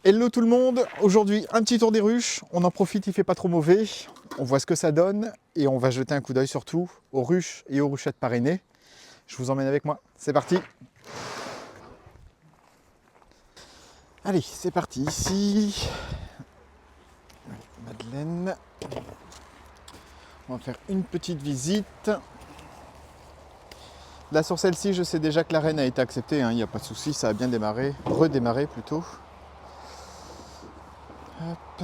Hello tout le monde, aujourd'hui un petit tour des ruches, on en profite, il fait pas trop mauvais, on voit ce que ça donne et on va jeter un coup d'œil surtout aux ruches et aux ruchettes parrainées. Je vous emmène avec moi, c'est parti. Allez, c'est parti, ici, Madeleine, on va faire une petite visite. Là sur celle-ci, je sais déjà que la reine a été acceptée, il n'y a pas de souci, ça a bien démarré, redémarré plutôt. Hop.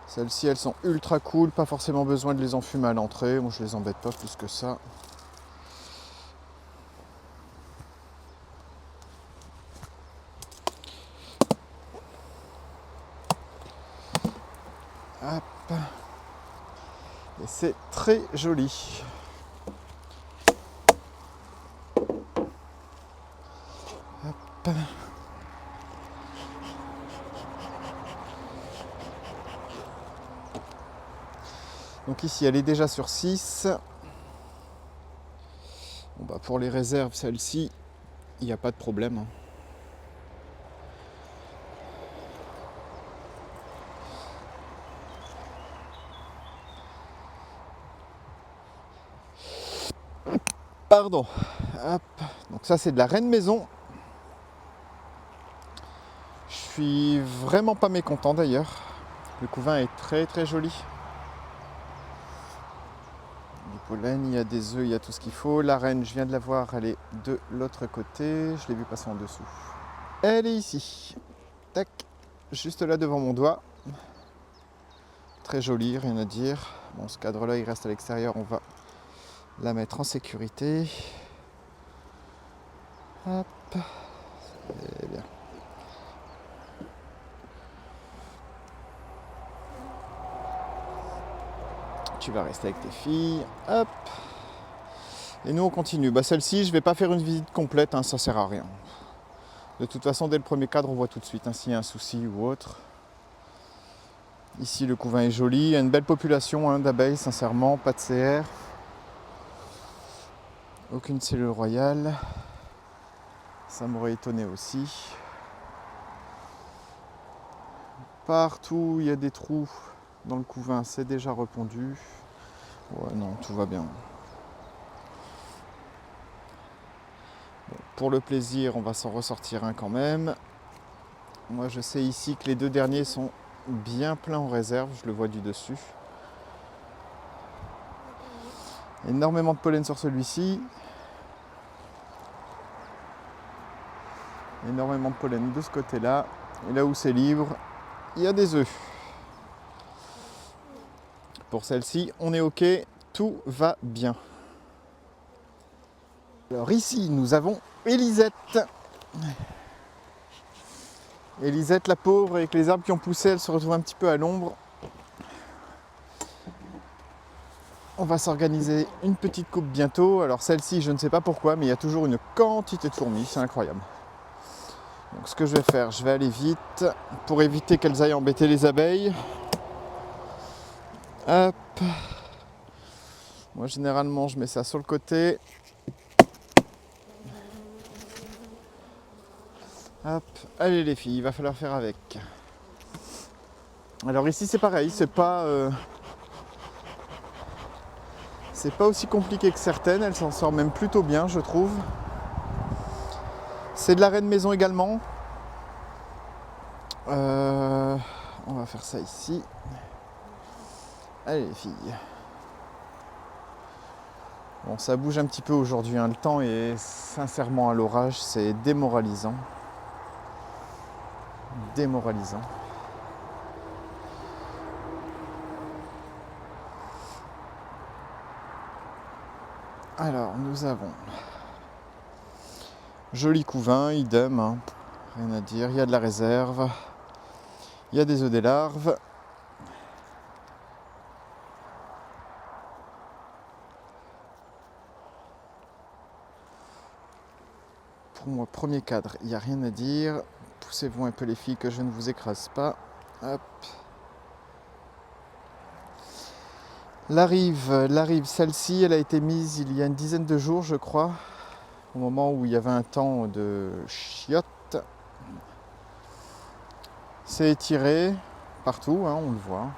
Celles-ci, elles sont ultra cool, pas forcément besoin de les enfumer à l'entrée. Moi, je les embête pas plus que ça. Hop. Et c'est très joli. Hop. Donc ici, elle est déjà sur 6. Bon, bah pour les réserves, celle-ci, il n'y a pas de problème. Pardon. Hop. Donc ça, c'est de la reine maison. Je suis vraiment pas mécontent d'ailleurs. Le couvain est très très joli. Du pollen, il y a des œufs, il y a tout ce qu'il faut. La reine, je viens de la voir, elle est de l'autre côté. Je l'ai vu passer en dessous. Elle est ici. Tac. Juste là devant mon doigt. Très jolie, rien à dire. Bon, ce cadre-là, il reste à l'extérieur. On va la mettre en sécurité. Hop. C'est bien. Tu vas rester avec tes filles. Hop. Et nous, on continue. Bah, celle-ci, je ne vais pas faire une visite complète, ça ne sert à rien. De toute façon, dès le premier cadre, on voit tout de suite s'il y a un souci ou autre. Ici, le couvain est joli. Il y a une belle population d'abeilles, sincèrement. Pas de CR. Aucune cellule royale. Ça m'aurait étonné aussi. Partout, il y a des trous dans le couvain. C'est déjà répondu. Ouais, non, tout va bien. Bon, pour le plaisir, on va s'en ressortir un quand même. Moi, je sais ici que les deux derniers sont bien pleins en réserve. Je le vois du dessus. Énormément de pollen sur celui-ci. Énormément de pollen de ce côté-là. Et là où c'est libre, il y a des œufs. Pour celle-ci, on est OK. Tout va bien. Alors ici, nous avons Elisette. Elisette, la pauvre, avec les arbres qui ont poussé, elle se retrouve un petit peu à l'ombre. On va s'organiser une petite coupe bientôt. Alors celle-ci, je ne sais pas pourquoi, mais il y a toujours une quantité de fourmis, c'est incroyable. Donc ce que je vais faire, je vais aller vite pour éviter qu'elles aillent embêter les abeilles. Hop. Moi généralement, je mets ça sur le côté. Hop. Allez les filles, il va falloir faire avec. Alors ici c'est pareil, c'est pas aussi compliqué que certaines, elle s'en sort même plutôt bien, je trouve. C'est de la reine maison également. On va faire ça ici. Allez les filles. Bon, ça bouge un petit peu aujourd'hui, le temps est sincèrement à l'orage, c'est démoralisant. Démoralisant. Alors, nous avons joli couvain, idem, rien à dire. Il y a de la réserve, il y a des œufs des larves. Pour moi, premier cadre, il n'y a rien à dire. Poussez-vous un peu les filles que je ne vous écrase pas. Hop. La rive, celle-ci, elle a été mise il y a une dizaine de jours, je crois, au moment où il y avait un temps de chiottes. C'est étiré partout, hein, on le voit.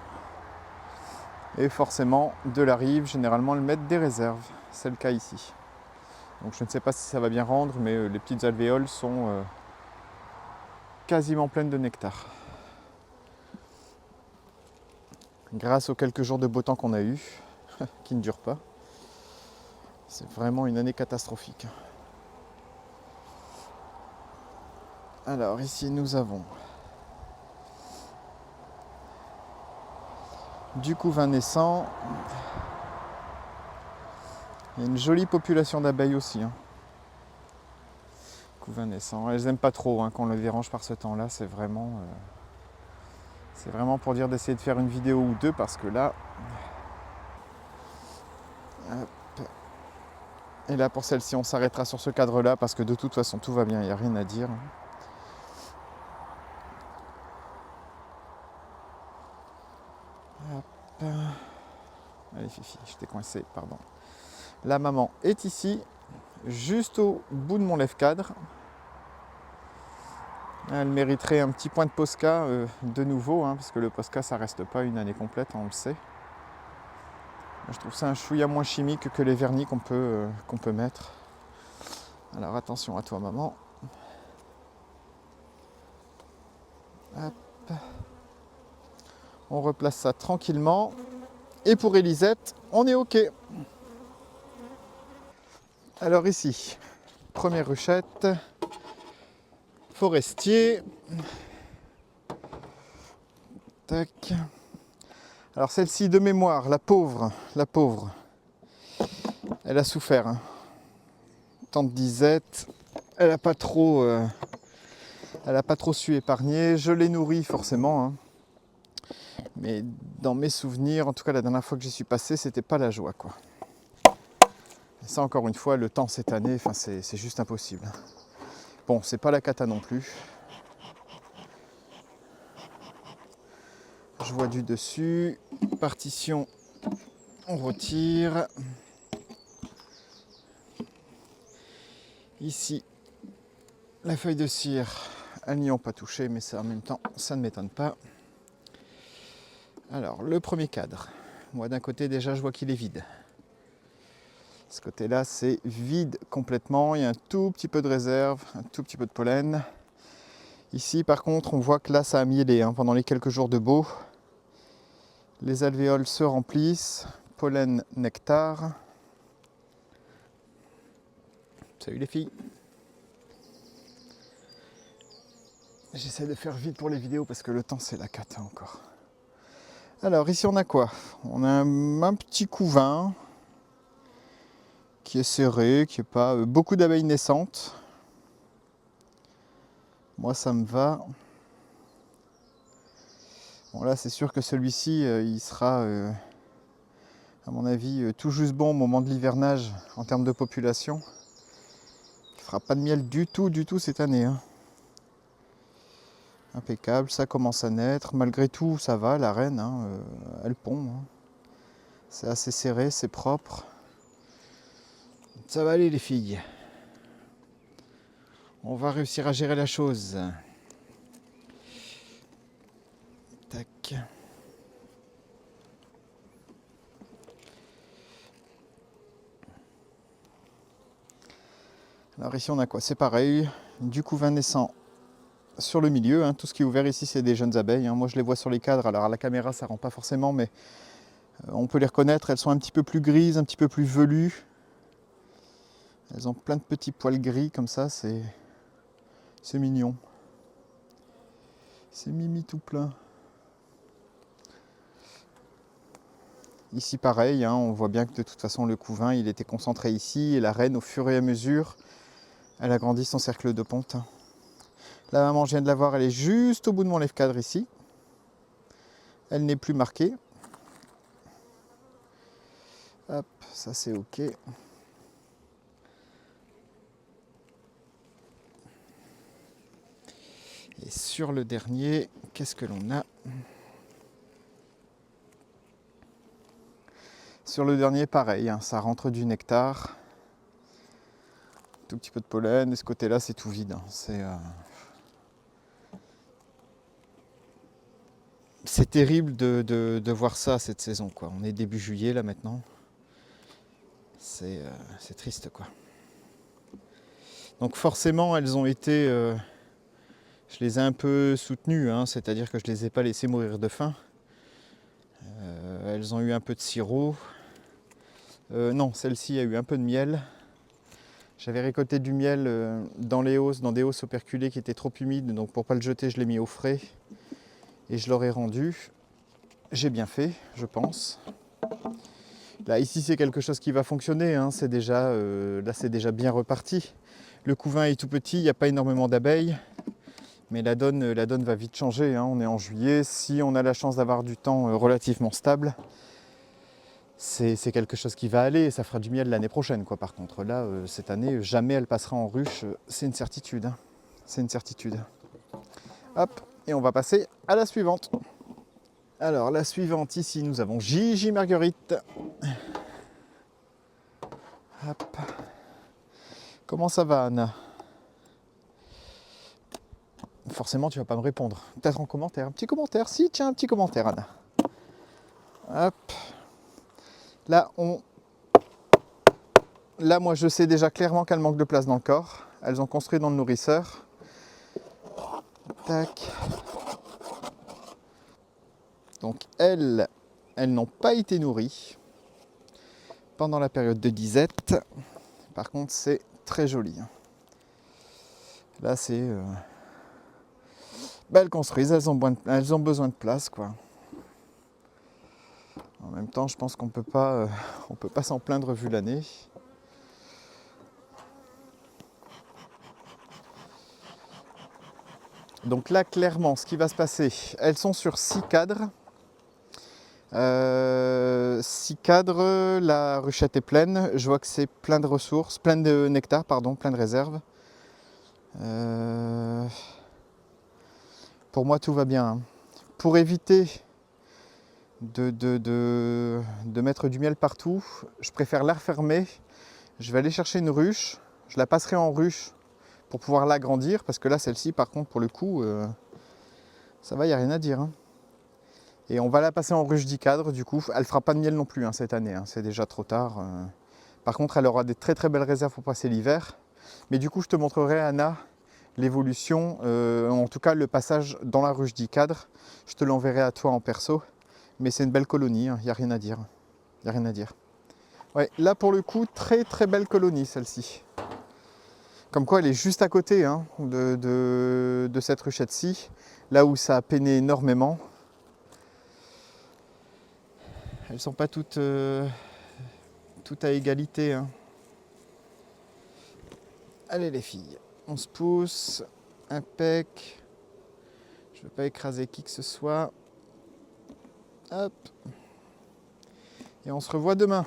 Et forcément, de la rive, généralement, elles mettent des réserves. C'est le cas ici. Donc je ne sais pas si ça va bien rendre, mais les petites alvéoles sont quasiment pleines de nectar. Grâce aux quelques jours de beau temps qu'on a eu, qui ne durent pas. C'est vraiment une année catastrophique. Alors ici nous avons du couvain naissant. Il y a une jolie population d'abeilles aussi. Hein. Couvain naissant. Elles n'aiment pas trop hein, quand on le dérange par ce temps-là. C'est vraiment pour dire d'essayer de faire une vidéo ou deux parce que là... Hop. Et là pour celle-ci on s'arrêtera sur ce cadre-là parce que de toute façon tout va bien, il n'y a rien à dire. Hop. Allez Fifi, je t'ai coincé, pardon. La maman est ici, juste au bout de mon lève-cadre. Elle mériterait un petit point de Posca de nouveau, hein, parce que le Posca ça reste pas une année complète, on le sait. Je trouve ça un chouïa moins chimique que les vernis qu'on peut mettre. Alors attention à toi maman. Hop. On replace ça tranquillement. Et pour Elisette, on est OK. Alors ici, première ruchette, forestier. Tac. Alors celle-ci de mémoire, la pauvre, elle a souffert. Hein. Tante Disette, elle n'a pas trop su épargner. Je l'ai nourrie forcément. Hein. Mais dans mes souvenirs, en tout cas la dernière fois que j'y suis passé, c'était pas la joie quoi. Et ça encore une fois, le temps cette année, c'est juste impossible. Bon, c'est pas la cata non plus. Je vois du dessus. Partition, on retire. Ici, la feuille de cire, elles n'y ont pas touché, mais ça en même temps, ça ne m'étonne pas. Alors, le premier cadre. Moi, d'un côté, déjà, je vois qu'il est vide. Ce côté-là, c'est vide complètement. Il y a un tout petit peu de réserve, un tout petit peu de pollen. Ici, par contre, on voit que là, ça a mielé hein, pendant les quelques jours de beau. Les alvéoles se remplissent. Pollen, nectar. Salut les filles. J'essaie de faire vite pour les vidéos parce que le temps, c'est la cata encore. Alors, ici, on a quoi? On a un petit couvain qui est serré, qui n'est pas beaucoup d'abeilles naissantes. Moi, ça me va. Bon, là, c'est sûr que celui-ci, il sera, à mon avis, tout juste bon au moment de l'hivernage en termes de population. Il ne fera pas de miel du tout cette année. Hein. Impeccable, ça commence à naître. Malgré tout, ça va, la reine, hein, elle pond. Hein. C'est assez serré, c'est propre. Ça va aller, les filles. On va réussir à gérer la chose. Tac. Alors ici on a quoi? C'est pareil, du couvain naissant sur le milieu. Hein. Tout ce qui est ouvert ici c'est des jeunes abeilles. Hein. Moi je les vois sur les cadres, alors à la caméra ça rend pas forcément, mais on peut les reconnaître. Elles sont un petit peu plus grises, un petit peu plus velues. Elles ont plein de petits poils gris comme ça, c'est mignon. C'est mimi tout plein. Ici pareil, hein, on voit bien que de toute façon le couvain il était concentré ici et la reine au fur et à mesure elle agrandit son cercle de ponte. La maman je viens de la voir, elle est juste au bout de mon lève-cadre ici. Elle n'est plus marquée. Hop, ça c'est ok. Et sur le dernier, qu'est-ce que l'on a? Sur le dernier, pareil, hein, ça rentre du nectar. Tout petit peu de pollen, et ce côté-là, c'est tout vide. Hein. C'est terrible de voir ça cette saison, quoi. On est début juillet là maintenant. C'est triste, quoi. Donc forcément, elles ont été... je les ai un peu soutenues, hein, c'est-à-dire que je ne les ai pas laissées mourir de faim. Elles ont eu un peu de sirop. Non, celle-ci a eu un peu de miel. J'avais récolté du miel dans des hausses operculées qui étaient trop humides, donc pour ne pas le jeter, je l'ai mis au frais et je leur ai rendu. J'ai bien fait, je pense. Là, ici, c'est quelque chose qui va fonctionner, hein. Là, c'est déjà bien reparti. Le couvain est tout petit, il n'y a pas énormément d'abeilles, mais la donne va vite changer, hein. On est en juillet, si on a la chance d'avoir du temps relativement stable, c'est quelque chose qui va aller et ça fera du miel l'année prochaine, quoi. Par contre, là, cette année, jamais elle passera en ruche, c'est une certitude, hein. C'est une certitude. Hop, et on va passer à la suivante. Alors, la suivante, ici, nous avons Gigi Marguerite. Hop. Comment ça va, Anna? Forcément, tu vas pas me répondre. Peut-être en commentaire. Un petit commentaire. Si, tiens, un petit commentaire, Anna. Hop. Là, moi, je sais déjà clairement qu'elles manquent de place dans le corps. Elles ont construit dans le nourrisseur. Tac. Donc, elles n'ont pas été nourries pendant la période de disette. Par contre, c'est très joli. Là, c'est... elles construisent, elles ont besoin de place, quoi. En même temps, je pense qu'on peut pas s'en plaindre vu l'année. Donc là, clairement, ce qui va se passer, elles sont sur 6 cadres. 6 cadres, la ruchette est pleine. Je vois que c'est plein de ressources, plein de nectar, pardon, plein de réserves. Pour moi, tout va bien, hein. Pour éviter de mettre du miel partout, je préfère la refermer. Je vais aller chercher une ruche. Je la passerai en ruche pour pouvoir l'agrandir, parce que là, celle-ci, par contre, pour le coup, ça va, il n'y a rien à dire, hein. Et on va la passer en ruche 10 cadres, du coup. Elle ne fera pas de miel non plus, hein, cette année, hein. C'est déjà trop tard. Par contre, elle aura des très très belles réserves pour passer l'hiver. Mais du coup, je te montrerai, Anna, l'évolution, en tout cas le passage dans la ruche 10 cadres. Je te l'enverrai à toi en perso. Mais c'est une belle colonie, hein, il n'y a rien à dire. Il n'y a rien à dire. Ouais, là, pour le coup, très très belle colonie, celle-ci. Comme quoi, elle est juste à côté, hein, de cette ruchette-ci, là où ça a peiné énormément. Elles ne sont pas toutes à égalité, hein. Allez les filles, on se pousse, impec. Je ne veux pas écraser qui que ce soit. Hop. Et on se revoit demain.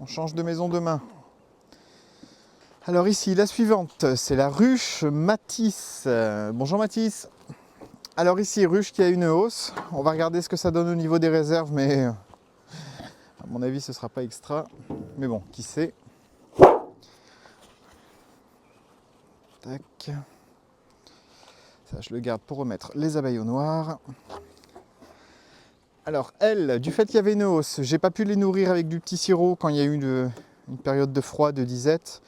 On change de maison demain. Alors ici, la suivante, c'est la ruche Matisse. Bonjour Matisse. Alors ici, ruche qui a une hausse. On va regarder ce que ça donne au niveau des réserves, mais à mon avis, ce ne sera pas extra. Mais bon, qui sait. Tac. Ça, je le garde pour remettre les abeilles au noir. Alors, elles, du fait qu'il y avait une hausse, j'ai pas pu les nourrir avec du petit sirop quand il y a eu une période de froid, de disette.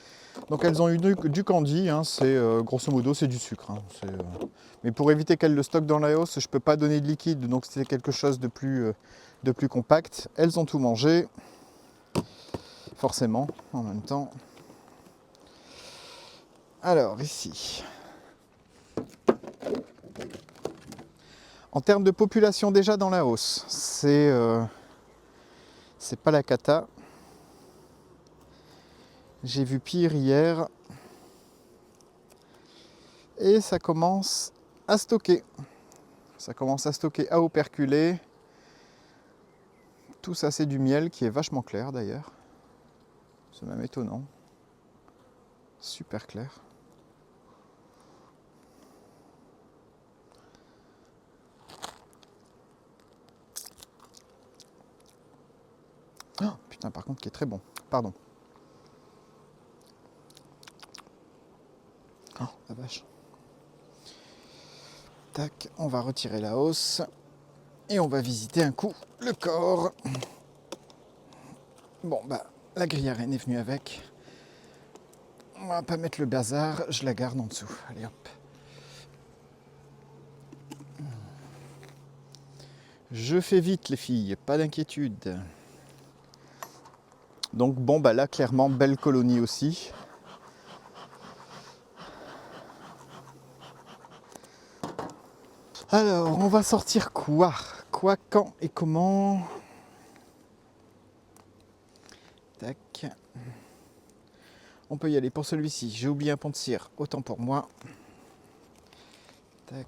Donc elles ont eu du candy, hein, c'est grosso modo c'est du sucre, hein, mais pour éviter qu'elles le stockent dans la hausse, je ne peux pas donner de liquide, donc c'est quelque chose de plus compact. Elles ont tout mangé, forcément, en même temps. Alors ici, en termes de population déjà dans la hausse, c'est pas la cata. J'ai vu pire hier. Et ça commence à stocker. Ça commence à stocker, à operculer. Tout ça, c'est du miel qui est vachement clair d'ailleurs. C'est même étonnant. Super clair. Oh, putain, par contre, qui est très bon. Pardon. Oh, la vache. Tac, on va retirer la hausse. Et on va visiter un coup le corps. Bon, bah, la grille à reine est venue avec. On va pas mettre le bazar, je la garde en dessous. Allez hop. Je fais vite les filles, pas d'inquiétude. Donc bon, bah là, clairement, belle colonie aussi. Alors, on va sortir quoi? Quoi, quand et comment? Tac. On peut y aller pour celui-ci. J'ai oublié un pont de cire, autant pour moi. Tac.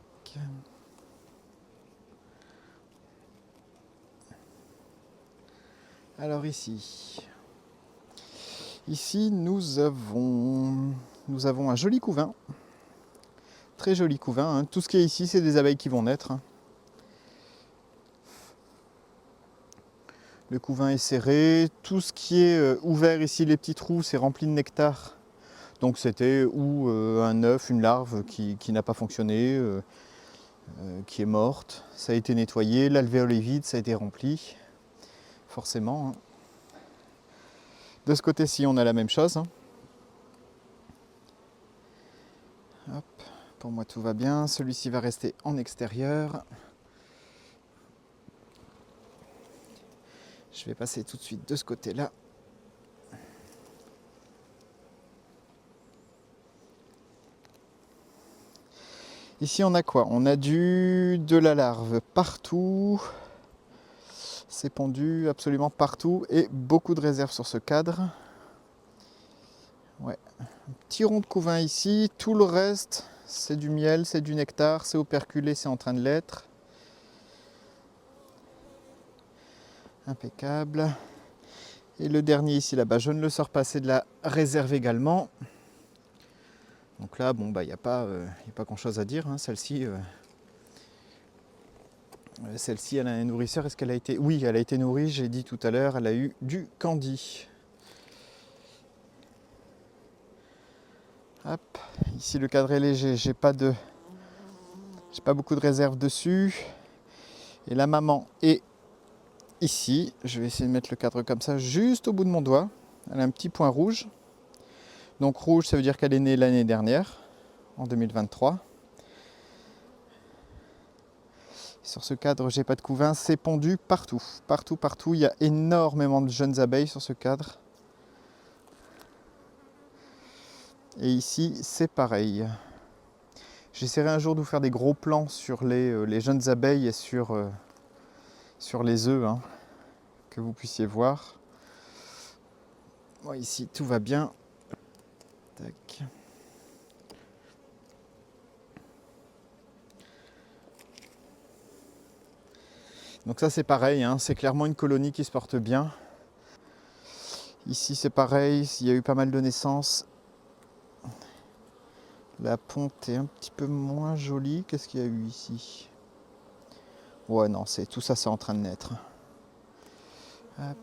Alors ici. Ici, nous avons un joli couvain. Très joli couvain. Hein. Tout ce qui est ici, c'est des abeilles qui vont naître. Hein. Le couvain est serré. Tout ce qui est ouvert ici, les petits trous, c'est rempli de nectar. Donc c'était ou un œuf, une larve qui n'a pas fonctionné, qui est morte. Ça a été nettoyé. L'alvéole est vide, ça a été rempli. Forcément. Hein. De ce côté-ci, on a la même chose. Hein. Hop, pour moi, tout va bien. Celui-ci va rester en extérieur. Je vais passer tout de suite de ce côté-là. Ici, on a quoi? On a de la larve partout. C'est pondu absolument partout et beaucoup de réserves sur ce cadre. Ouais. Un petit rond de couvain ici. Tout le reste, c'est du miel, c'est du nectar, c'est operculé, c'est en train de l'être. Impeccable. Et le dernier ici là-bas, je ne le sors pas, c'est de la réserve également. Donc là, bon, bah, il n'y a pas grand-chose à dire. Hein. Celle-ci, elle a un nourrisseur. Est-ce qu'elle a été... Oui, elle a été nourrie, j'ai dit tout à l'heure, elle a eu du candy. Hop, ici le cadre est léger, j'ai pas beaucoup de réserve dessus. Et la maman est ici. Je vais essayer de mettre le cadre comme ça, juste au bout de mon doigt. Elle a un petit point rouge. Donc rouge, ça veut dire qu'elle est née l'année dernière, en 2023. Sur ce cadre, j'ai pas de couvain, c'est pondu partout. Partout, partout. Il y a énormément de jeunes abeilles sur ce cadre. Et ici, c'est pareil. J'essaierai un jour de vous faire des gros plans sur les jeunes abeilles et sur les œufs, hein, que vous puissiez voir. Bon, ici, tout va bien. Tac. Donc ça c'est pareil, hein, c'est clairement une colonie qui se porte bien. Ici c'est pareil, il y a eu pas mal de naissances. La ponte est un petit peu moins jolie. Qu'est-ce qu'il y a eu ici? Ouais non, tout ça c'est en train de naître. Hop.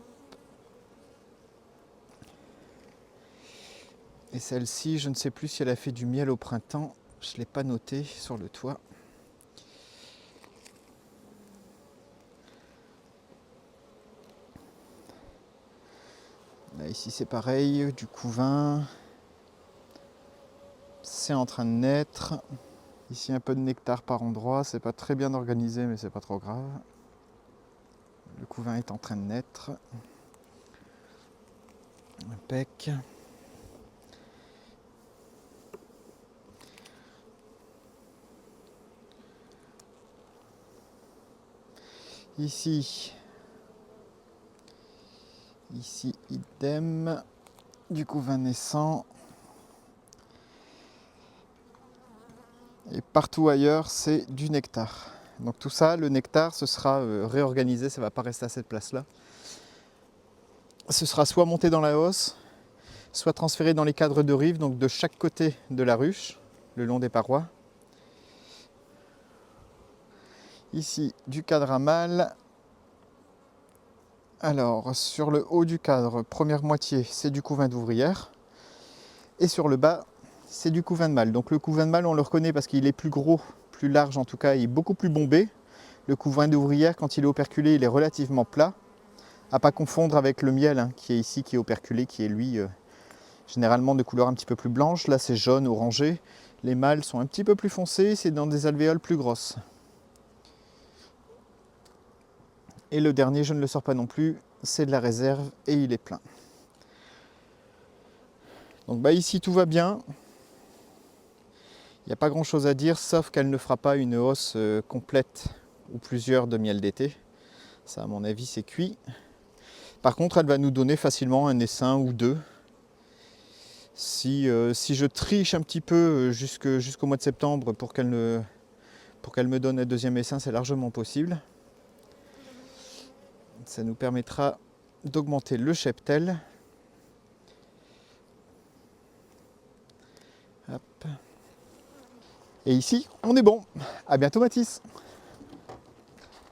Et celle-ci, je ne sais plus si elle a fait du miel au printemps. Je ne l'ai pas noté sur le toit. Là, ici c'est pareil, du couvain. C'est en train de naître. Ici un peu de nectar par endroit. C'est pas très bien organisé, mais c'est pas trop grave. Le couvain est en train de naître. Impec. Ici, idem, du couvain naissant. Et partout ailleurs, c'est du nectar. Donc tout ça, le nectar, ce sera réorganisé, ça ne va pas rester à cette place-là. Ce sera soit monté dans la hausse, soit transféré dans les cadres de rive, donc de chaque côté de la ruche, le long des parois. Ici, du cadre à mâle. Alors, sur le haut du cadre, première moitié, c'est du couvain d'ouvrière. Et sur le bas, c'est du couvain de mâle. Donc le couvain de mâle, on le reconnaît parce qu'il est plus gros, plus large en tout cas, il est beaucoup plus bombé. Le couvain d'ouvrière, quand il est operculé, il est relativement plat. À pas confondre avec le miel hein, qui est ici, qui est operculé, qui est lui généralement de couleur un petit peu plus blanche. Là c'est jaune, orangé. Les mâles sont un petit peu plus foncés, c'est dans des alvéoles plus grosses. Et le dernier, je ne le sors pas non plus, c'est de la réserve et il est plein. Donc bah ici tout va bien. Il n'y a pas grand chose à dire, sauf qu'elle ne fera pas une hausse complète ou plusieurs de miel d'été. Ça à mon avis c'est cuit. Par contre, elle va nous donner facilement un essaim ou deux. Si je triche un petit peu jusqu'au mois de septembre pour qu'elle me donne un deuxième essaim, c'est largement possible. Ça nous permettra d'augmenter le cheptel. Hop. Et ici, on est bon. À bientôt Mathis.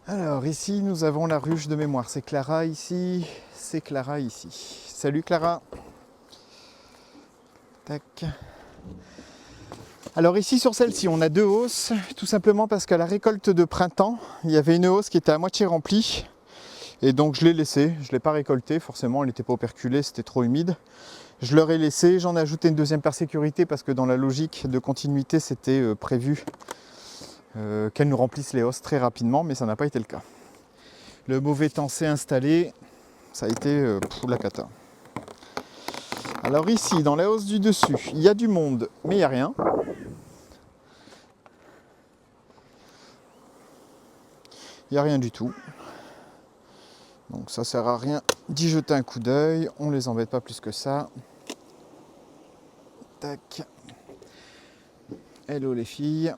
Alors ici, nous avons la ruche de mémoire. C'est Clara ici, c'est Clara ici. Salut Clara. Tac. Alors ici sur celle-ci, on a deux hausses, tout simplement parce qu'à la récolte de printemps, il y avait une hausse qui était à moitié remplie. Et donc je l'ai laissée, je ne l'ai pas récoltée, forcément elle n'était pas operculée, c'était trop humide. Je leur ai laissé, j'en ai ajouté une deuxième par sécurité parce que dans la logique de continuité, c'était prévu qu'elle nous remplisse les hausses très rapidement, mais ça n'a pas été le cas. Le mauvais temps s'est installé, ça a été la cata. Alors ici, dans la hausse du dessus, il y a du monde, mais il n'y a rien. Il n'y a rien du tout. Donc ça sert à rien d'y jeter un coup d'œil, on les embête pas plus que ça. Tac. Hello les filles.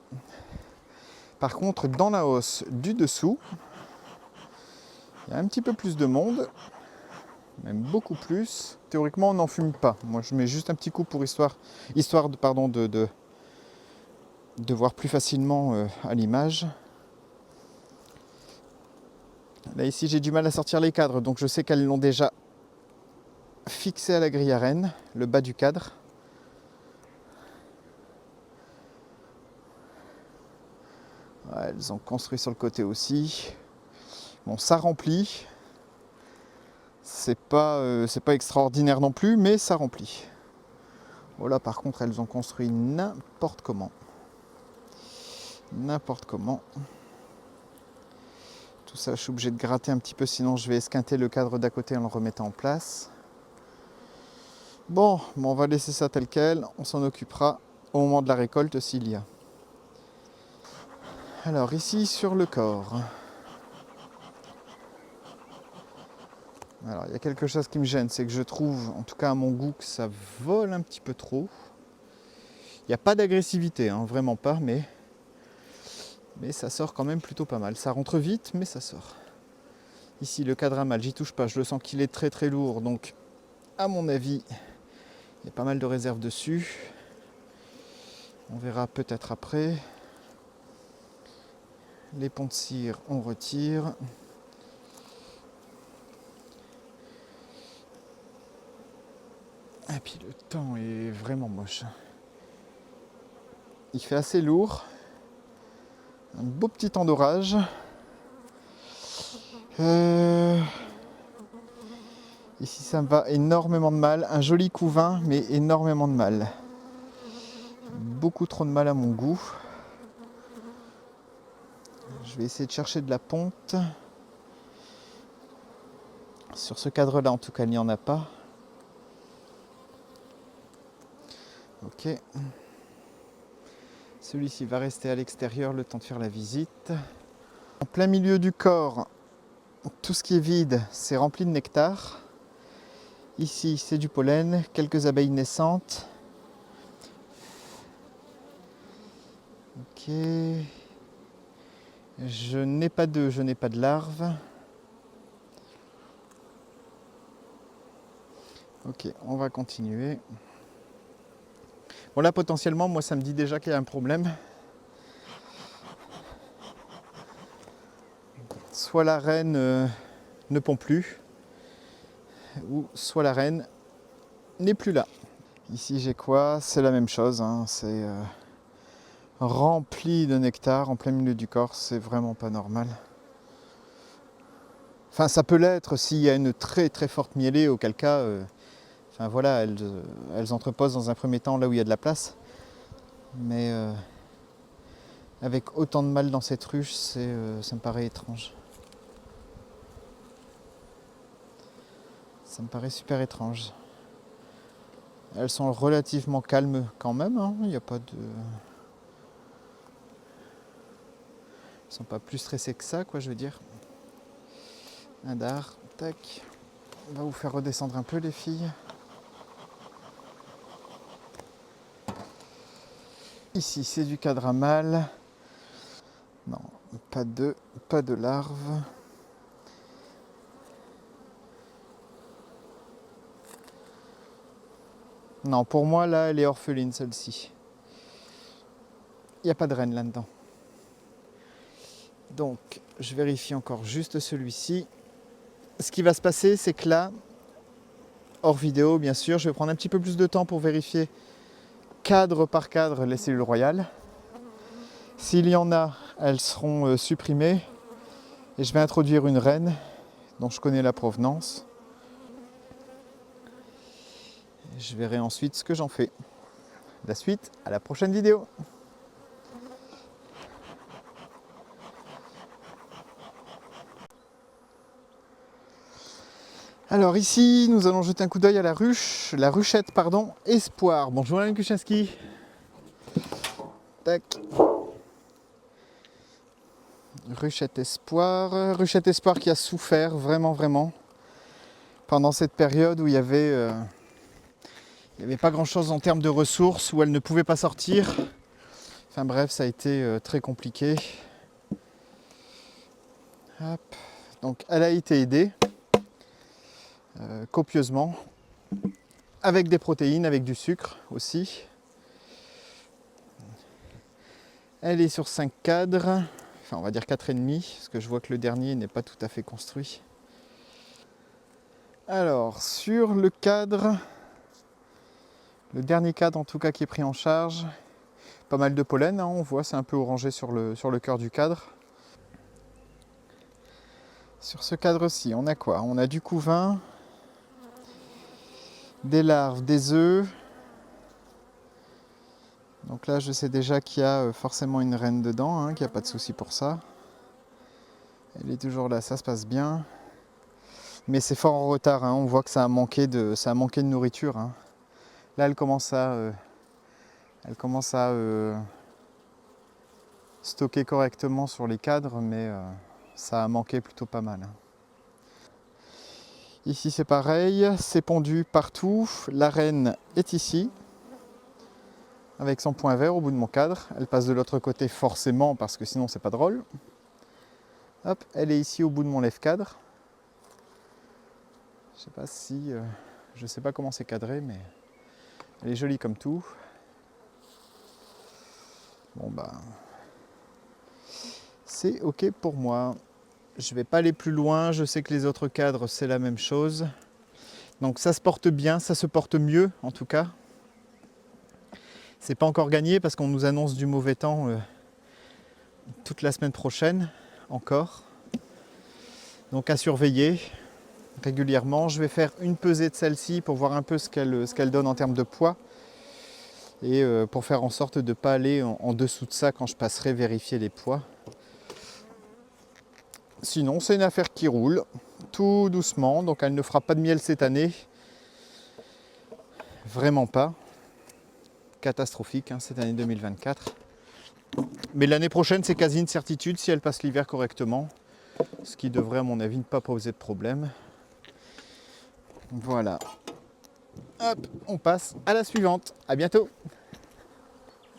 Par contre, dans la hausse du dessous, il y a un petit peu plus de monde, même beaucoup plus. Théoriquement, on n'en fume pas. Moi, je mets juste un petit coup pour histoire de voir plus facilement à l'image. Là, ici, j'ai du mal à sortir les cadres, donc je sais qu'elles l'ont déjà fixé à la grille à renne, le bas du cadre. Ouais, elles ont construit sur le côté aussi. Bon, ça remplit. C'est pas extraordinaire non plus, mais ça remplit. Voilà, par contre, elles ont construit n'importe comment. N'importe comment. Tout ça, je suis obligé de gratter un petit peu, sinon je vais esquinter le cadre d'à côté en le remettant en place. Bon, on va laisser ça tel quel. On s'en occupera au moment de la récolte s'il y a. Alors ici, sur le corps. Alors, il y a quelque chose qui me gêne, c'est que je trouve, en tout cas à mon goût, que ça vole un petit peu trop. Il n'y a pas d'agressivité, hein, vraiment pas, mais ça sort quand même plutôt pas mal. Ça rentre vite, mais ça sort. Ici, le cadre à mal, j'y touche pas, je le sens qu'il est très très lourd, donc à mon avis, il y a pas mal de réserve dessus. On verra peut-être après. Les ponts de cire, on retire. Et puis le temps est vraiment moche. Il fait assez lourd. Un beau petit temps d'orage. Ici ça me va énormément de mal. Un joli couvain, mais énormément de mal. Beaucoup trop de mal à mon goût. Je vais essayer de chercher de la ponte. Sur ce cadre-là, en tout cas, il n'y en a pas. Ok. Celui-ci va rester à l'extérieur le temps de faire la visite. En plein milieu du corps, tout ce qui est vide, c'est rempli de nectar. Ici, c'est du pollen, quelques abeilles naissantes. Ok. Je n'ai pas d'œufs, je n'ai pas de larves. Ok, on va continuer. Bon là, potentiellement, moi, ça me dit déjà qu'il y a un problème. Soit la reine ne pond plus, ou soit la reine n'est plus là. Ici, j'ai quoi? C'est la même chose, hein. C'est rempli de nectar en plein milieu du corps, c'est vraiment pas normal. Enfin, ça peut l'être s'il y a une très très forte mielée, auquel cas, enfin voilà, elles entreposent dans un premier temps là où il y a de la place. Mais avec autant de mâles dans cette ruche, ça me paraît étrange. Ça me paraît super étrange. Elles sont relativement calmes quand même, hein. Il n'y a pas de... Elles sont pas plus stressées que ça, quoi, je veux dire. Un dard, tac. On va vous faire redescendre un peu, les filles. Ici, c'est du cadre à mâle. Non, pas de larves. Non, pour moi, là, elle est orpheline, celle-ci. Il n'y a pas de reine là-dedans. Donc, je vérifie encore juste celui-ci. Ce qui va se passer, c'est que là, hors vidéo, bien sûr, je vais prendre un petit peu plus de temps pour vérifier cadre par cadre les cellules royales. S'il y en a, elles seront supprimées. Et je vais introduire une reine dont je connais la provenance. Je verrai ensuite ce que j'en fais. La suite à la prochaine vidéo. Alors ici, nous allons jeter un coup d'œil à la ruchette, pardon, Espoir. Bonjour Alain Kuchinski. Tac. Ruchette Espoir qui a souffert vraiment pendant cette période où il y avait pas grand chose en termes de ressources, où elle ne pouvait pas sortir. Enfin bref, ça a été très compliqué. Hop. Donc elle a été aidée copieusement, avec des protéines, avec du sucre aussi. Elle est sur 5 cadres, enfin on va dire 4,5, parce que je vois que le dernier n'est pas tout à fait construit. Alors sur le cadre, le dernier cadre en tout cas qui est pris en charge, pas mal de pollen, hein, on voit c'est un peu orangé sur le cœur du cadre. Sur ce cadre-ci, on a quoi? On a du couvain, des larves, des œufs. Donc là, je sais déjà qu'il y a forcément une reine dedans, hein, qu'il n'y a pas de souci pour ça. Elle est toujours là, ça se passe bien. Mais c'est fort en retard, hein, on voit que ça a manqué de nourriture. Hein. Là, elle commence à stocker correctement sur les cadres, mais ça a manqué plutôt pas mal. Hein. Ici, c'est pareil, c'est pondu partout. La reine est ici, avec son point vert au bout de mon cadre. Elle passe de l'autre côté forcément, parce que sinon, c'est pas drôle. Hop, elle est ici au bout de mon lève-cadre. Je sais pas si... je sais pas comment c'est cadré, mais elle est jolie comme tout. Bon bah... c'est ok pour moi. Je vais pas aller plus loin, je sais que les autres cadres c'est la même chose. Donc ça se porte bien, ça se porte mieux en tout cas. C'est pas encore gagné parce qu'on nous annonce du mauvais temps toute la semaine prochaine encore. Donc à surveiller régulièrement. Je vais faire une pesée de celle-ci pour voir un peu ce qu'elle donne en termes de poids. Et pour faire en sorte de ne pas aller en dessous de ça quand je passerai vérifier les poids. Sinon, c'est une affaire qui roule tout doucement, donc elle ne fera pas de miel cette année. Vraiment pas. Catastrophique, hein, cette année 2024. Mais l'année prochaine, c'est quasi une certitude si elle passe l'hiver correctement. Ce qui devrait, à mon avis, ne pas poser de problème. Voilà. Hop, on passe à la suivante. À bientôt.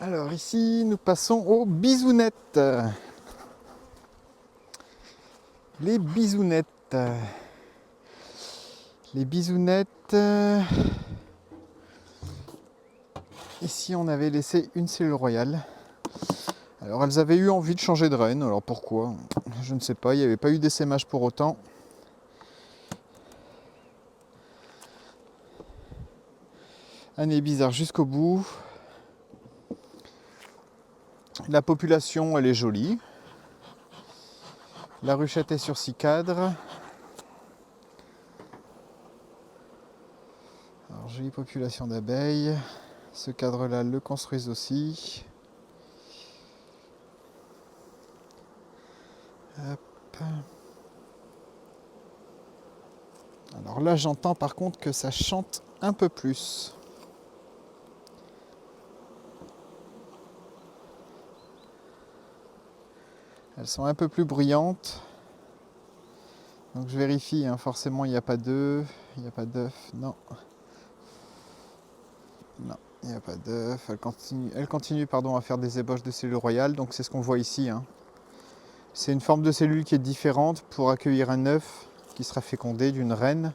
Alors ici, nous passons aux bisounettes. Les bisounettes. Les bisounettes. Ici, on avait laissé une cellule royale. Alors, elles avaient eu envie de changer de reine. Alors, pourquoi? Je ne sais pas. Il n'y avait pas eu d'essaimage pour autant. Un nez bizarre jusqu'au bout. La population, elle est jolie. La ruchette est sur 6 cadres. jolie population d'abeilles. Ce cadre-là le construisent aussi. Hop. Alors là, j'entends par contre que ça chante un peu plus. Elles sont un peu plus bruyantes. Donc je vérifie, hein, forcément il n'y a pas d'œufs, il n'y a pas d'œufs, non. Non, il n'y a pas d'œufs. Elle continue pardon, à faire des ébauches de cellules royales, donc c'est ce qu'on voit ici. Hein. C'est une forme de cellule qui est différente pour accueillir un œuf qui sera fécondé d'une reine,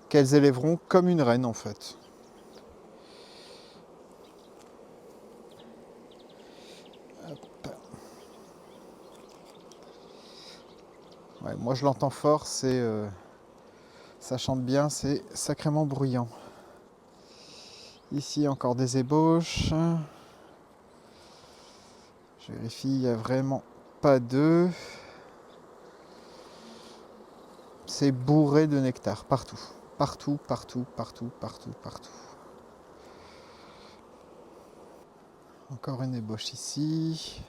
qu'elles élèveront comme une reine en fait. Hop. Ouais, moi je l'entends fort, ça chante bien, c'est sacrément bruyant. Ici encore des ébauches. Je vérifie, il n'y a vraiment pas d'œufs. C'est bourré de nectar partout. Partout, partout, partout, partout, partout. Encore une ébauche ici.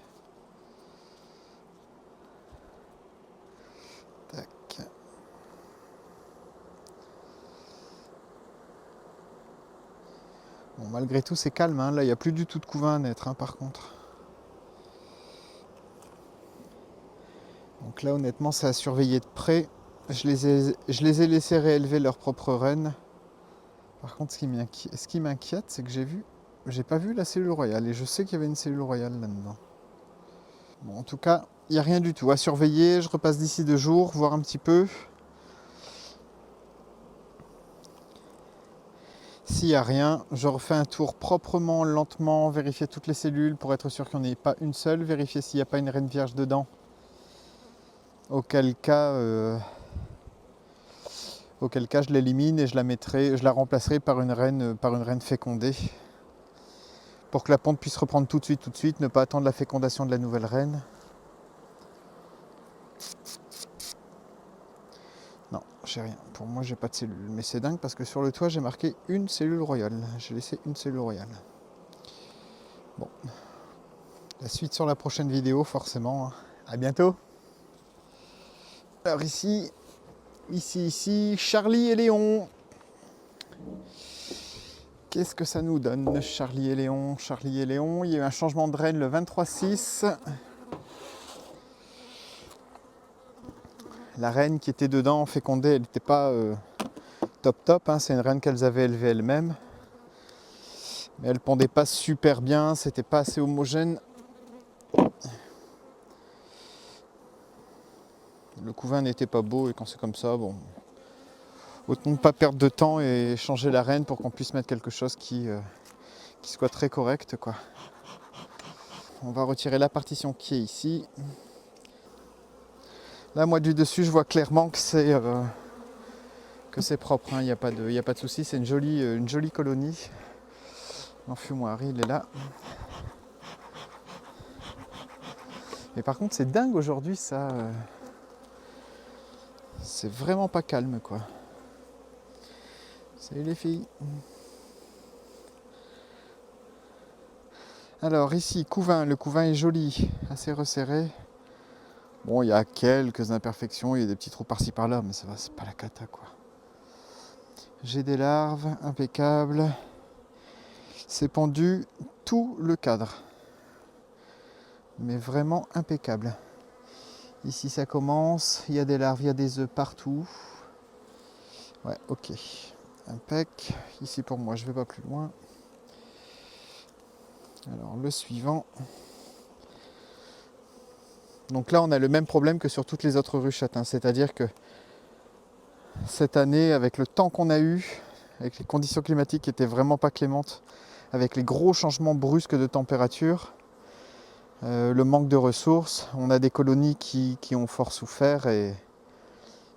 Tac. Bon, malgré tout, c'est calme. Hein. Là, il n'y a plus du tout de couvain à naître, hein, par contre. Donc là, honnêtement, c'est à surveiller de près. Je les ai laissés réélever leur propre reine. Par contre, ce qui m'inquiète, c'est que j'ai pas vu la cellule royale. Et je sais qu'il y avait une cellule royale là-dedans. Bon, en tout cas, il n'y a rien du tout à surveiller. Je repasse d'ici 2 jours, voir un petit peu. S'il n'y a rien, je refais un tour proprement, lentement, vérifier toutes les cellules pour être sûr qu'il n'y en ait pas une seule, vérifier s'il n'y a pas une reine vierge dedans. Auquel cas, je l'élimine et je la remplacerai par une reine fécondée. Pour que la ponte puisse reprendre tout de suite, ne pas attendre la fécondation de la nouvelle reine. Non, j'ai rien. Pour moi, j'ai pas de cellule. Mais c'est dingue parce que sur le toit, j'ai marqué une cellule royale. J'ai laissé une cellule royale. Bon. La suite sur la prochaine vidéo, forcément. À bientôt. Alors ici, Charlie et Léon. Qu'est-ce que ça nous donne, Charlie et Léon? Charlie et Léon, il y a eu un changement de reine le 23/6. La reine qui était dedans, fécondée, elle n'était pas top. Hein. C'est une reine qu'elles avaient élevée elles-mêmes. Mais elle pondait pas super bien, c'était pas assez homogène. Le couvain n'était pas beau et quand c'est comme ça, bon, autant ne pas perdre de temps et changer la reine pour qu'on puisse mettre quelque chose qui soit très correct, quoi. On va retirer la partition qui est ici. Là, moi du dessus, je vois clairement que c'est propre. Il n'y a pas de souci. C'est une jolie colonie. L'enfumoir, il est là. Mais par contre, c'est dingue aujourd'hui, ça. C'est vraiment pas calme, quoi. Salut les filles. Alors ici, couvain. Le couvain est joli, assez resserré. Bon, il y a quelques imperfections, il y a des petits trous par-ci par-là, mais ça va, c'est pas la cata, quoi. J'ai des larves, impeccable. C'est pendu tout le cadre. Mais vraiment impeccable. Ici ça commence, il y a des larves, il y a des œufs partout. Ouais, ok. Impec. Ici pour moi, je vais pas plus loin. Alors le suivant. Donc là on a le même problème que sur toutes les autres ruchettes, hein. C'est-à-dire que cette année, avec le temps qu'on a eu, avec les conditions climatiques qui étaient vraiment pas clémentes, avec les gros changements brusques de température, le manque de ressources, on a des colonies qui ont fort souffert et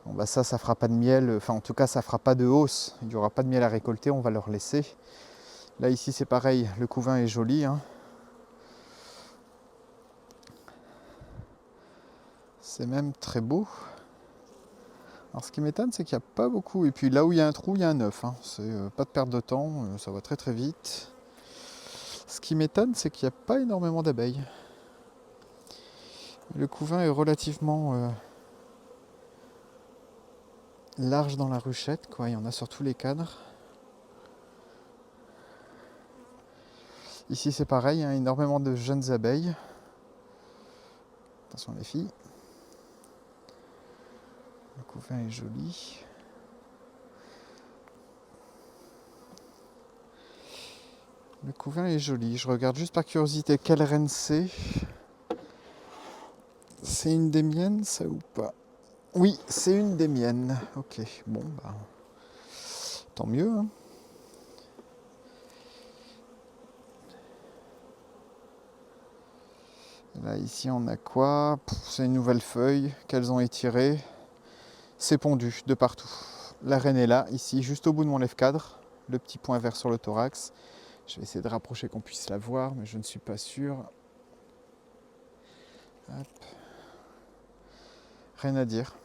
bon, bah ça fera pas de miel, enfin en tout cas ça fera pas de hausse, il n'y aura pas de miel à récolter, on va leur laisser. Là ici c'est pareil, le couvain est joli, hein. C'est même très beau. Alors ce qui m'étonne, c'est qu'il n'y a pas beaucoup. Et puis là où il y a un trou, il y a un œuf. Hein. C'est pas de perte de temps, ça va très très vite. Ce qui m'étonne, c'est qu'il n'y a pas énormément d'abeilles. Le couvain est relativement large dans la ruchette, quoi. Il y en a sur tous les cadres. Ici c'est pareil, hein, énormément de jeunes abeilles. Attention les filles. Le couvain est joli. Le couvain est joli. Je regarde juste par curiosité quelle reine c'est. C'est une des miennes, ça ou pas? Oui, c'est une des miennes. Ok, bon, bah, tant mieux. Hein. Là, ici, on a quoi? C'est une nouvelle feuille qu'elles ont étirée. C'est pondu de partout. La reine est là, ici, juste au bout de mon lève-cadre. Le petit point vert sur le thorax. Je vais essayer de rapprocher qu'on puisse la voir, mais je ne suis pas sûr. Hop. Rien à dire.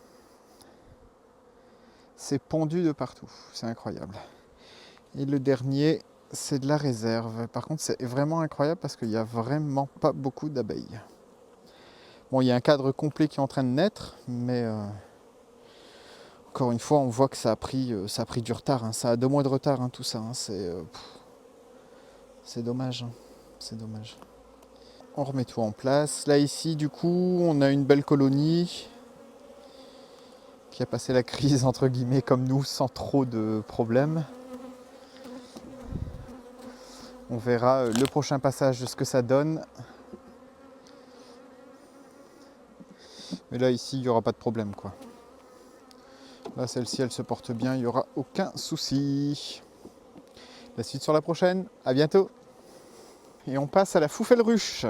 C'est pondu de partout. C'est incroyable. Et le dernier, c'est de la réserve. Par contre, c'est vraiment incroyable parce qu'il n'y a vraiment pas beaucoup d'abeilles. Bon, il y a un cadre complet qui est en train de naître, mais encore une fois, on voit que ça a pris du retard. Hein. Ça a 2 mois de retard, hein, tout ça. Hein. C'est dommage. Hein. C'est dommage. On remet tout en place. Là, ici, du coup, on a une belle colonie qui a passé la crise, entre guillemets, comme nous, sans trop de problèmes. On verra le prochain passage de ce que ça donne. Mais là, ici, il n'y aura pas de problème, quoi. Là, celle-ci, elle se porte bien, il n'y aura aucun souci. La suite sur la prochaine. À bientôt. Et on passe à la foufelle ruche.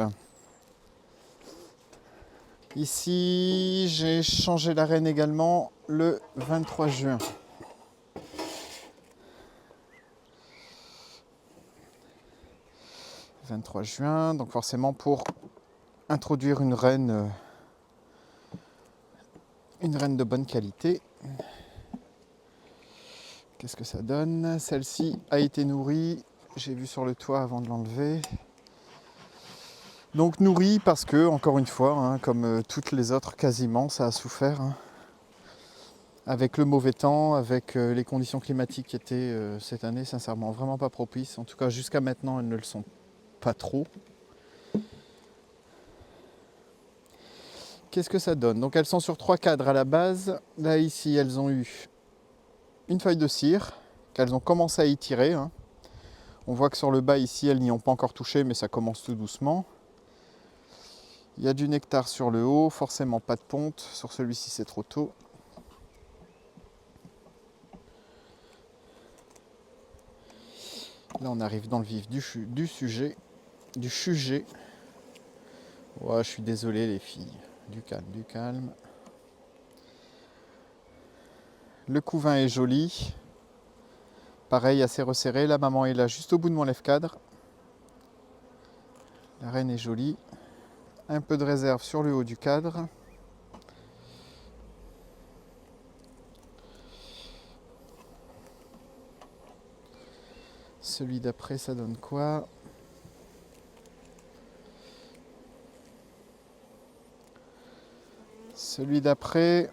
Ici, j'ai changé la reine également le 23 juin. Le 23 juin, donc forcément pour introduire une reine de bonne qualité. Qu'est-ce que ça donne? Celle-ci a été nourrie, j'ai vu sur le toit avant de l'enlever. Donc nourrie parce que, encore une fois, hein, comme toutes les autres quasiment, ça a souffert. Hein. Avec le mauvais temps, avec les conditions climatiques qui étaient cette année, sincèrement, vraiment pas propices. En tout cas, jusqu'à maintenant, elles ne le sont pas trop. Qu'est-ce que ça donne? Donc elles sont sur 3 cadres à la base. Là, ici, elles ont eu une feuille de cire qu'elles ont commencé à étirer. Hein. On voit que sur le bas, ici, elles n'y ont pas encore touché, mais ça commence tout doucement. Il y a du nectar sur le haut, forcément pas de ponte. Sur celui-ci, c'est trop tôt. Là, on arrive dans le vif du sujet. Ouais, je suis désolé, les filles. Du calme, du calme. Le couvain est joli. Pareil, assez resserré. La maman est là, juste au bout de mon lève-cadre. La reine est jolie. Un peu de réserve sur le haut du cadre. Celui d'après, ça donne quoi? Celui d'après,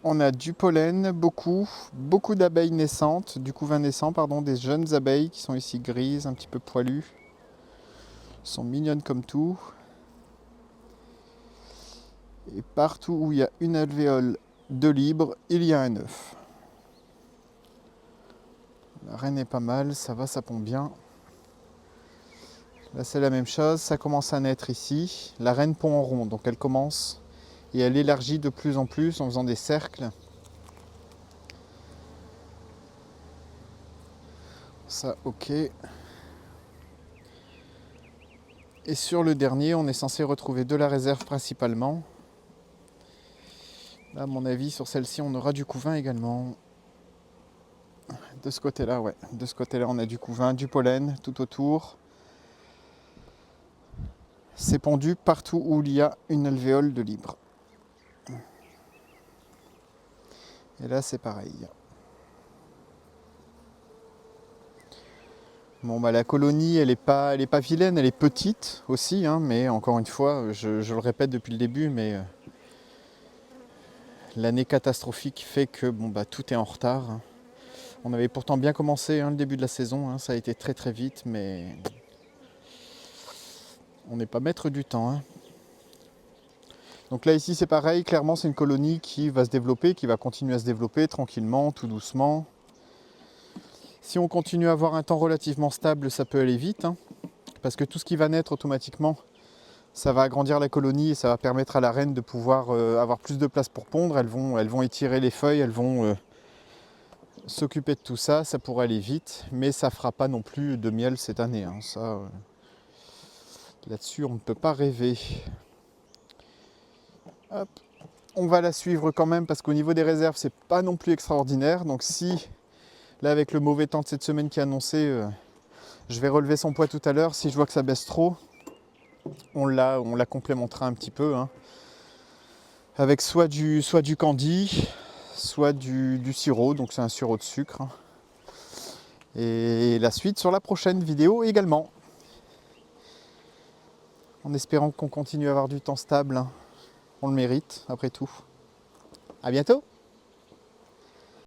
on a du pollen, beaucoup d'abeilles naissantes, du couvain naissant, pardon, des jeunes abeilles qui sont ici grises, un petit peu poilues. Elles sont mignonnes comme tout. Et partout où il y a une alvéole de libre, il y a un œuf. La reine est pas mal, ça va, ça pond bien. Là c'est la même chose, ça commence à naître ici. La reine pond en rond, donc elle commence et elle élargit de plus en plus en faisant des cercles. Ça, ok. Et sur le dernier, on est censé retrouver de la réserve principalement. Là, à mon avis, sur celle-ci, on aura du couvain également. De ce côté-là, ouais. De ce côté-là, on a du couvain, du pollen tout autour. C'est pondu partout où il y a une alvéole de libre. Et là c'est pareil. Bon bah la colonie elle est pas vilaine, elle est petite aussi, hein, mais encore une fois, je le répète depuis le début, mais l'année catastrophique fait que bon bah tout est en retard. On avait pourtant bien commencé le début de la saison, hein, ça a été très très vite, mais on n'est pas maître du temps. Hein. Donc là ici c'est pareil, clairement c'est une colonie qui va se développer, qui va continuer à se développer tranquillement, tout doucement. Si on continue à avoir un temps relativement stable, ça peut aller vite, hein, parce que tout ce qui va naître automatiquement, ça va agrandir la colonie et ça va permettre à la reine de pouvoir avoir plus de place pour pondre. Elles vont étirer les feuilles, elles vont s'occuper de tout ça, ça pourrait aller vite, mais ça fera pas non plus de miel cette année. Hein. Ça, là-dessus, on ne peut pas rêver. Hop. On va la suivre quand même parce qu'au niveau des réserves, c'est pas non plus extraordinaire. Donc si, là avec le mauvais temps de cette semaine qui est annoncé, je vais relever son poids tout à l'heure. Si je vois que ça baisse trop, on la complémentera un petit peu. Hein, avec soit du candy, soit du sirop. Donc c'est un sirop de sucre. Hein. Et la suite sur la prochaine vidéo également. En espérant qu'on continue à avoir du temps stable. Hein. On le mérite après tout. À bientôt!